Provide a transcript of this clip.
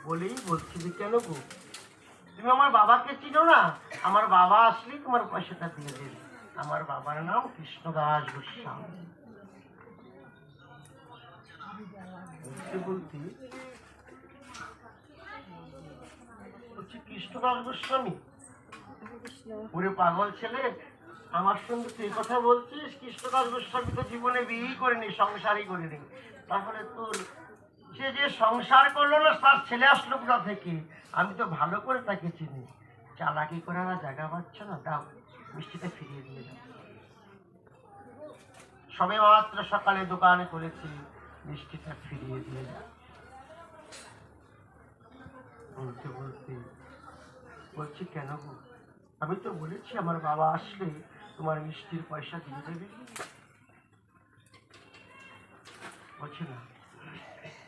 বলেই বলছি যে কেন গো, তুমি আমার বাবাকে চিনো না? আমার বাবা আসলেই তোমার পয়সাটা দিয়ে দেবে। আমার বাবার নাম কৃষ্ণদাস গোস্বামী। বলতে বলতে বলছি, কৃষ্ণদাস গোস্বামী? ওরে পাগল ছেলে, আমার সঙ্গে তুই কথা বলছিস? কৃষ্ণদাস গোস্বামী তো জীবনে বিয়েই করেনি, সংসারই করেনি। তাহলে তোর সে যে সংসার করলো না, তার ছেলে আসলো কোথা থেকে? আমি তো ভালো করে তাকে চিনি। চালাকি করে আমার জায়গা পাচ্ছ না, দাও মিষ্টিটা ফিরিয়ে দিয়ে দাও। সবে মাত্র সকালে দোকানে করেছি, মিষ্টিটা ফিরিয়ে দিয়ে দাও। বলতে বলতে বলছি, কেন গো? আমি তো বলেছি আমার বাবা আসলে তোমার মিষ্টির পয়সা দিয়ে দেবে। বলছি না,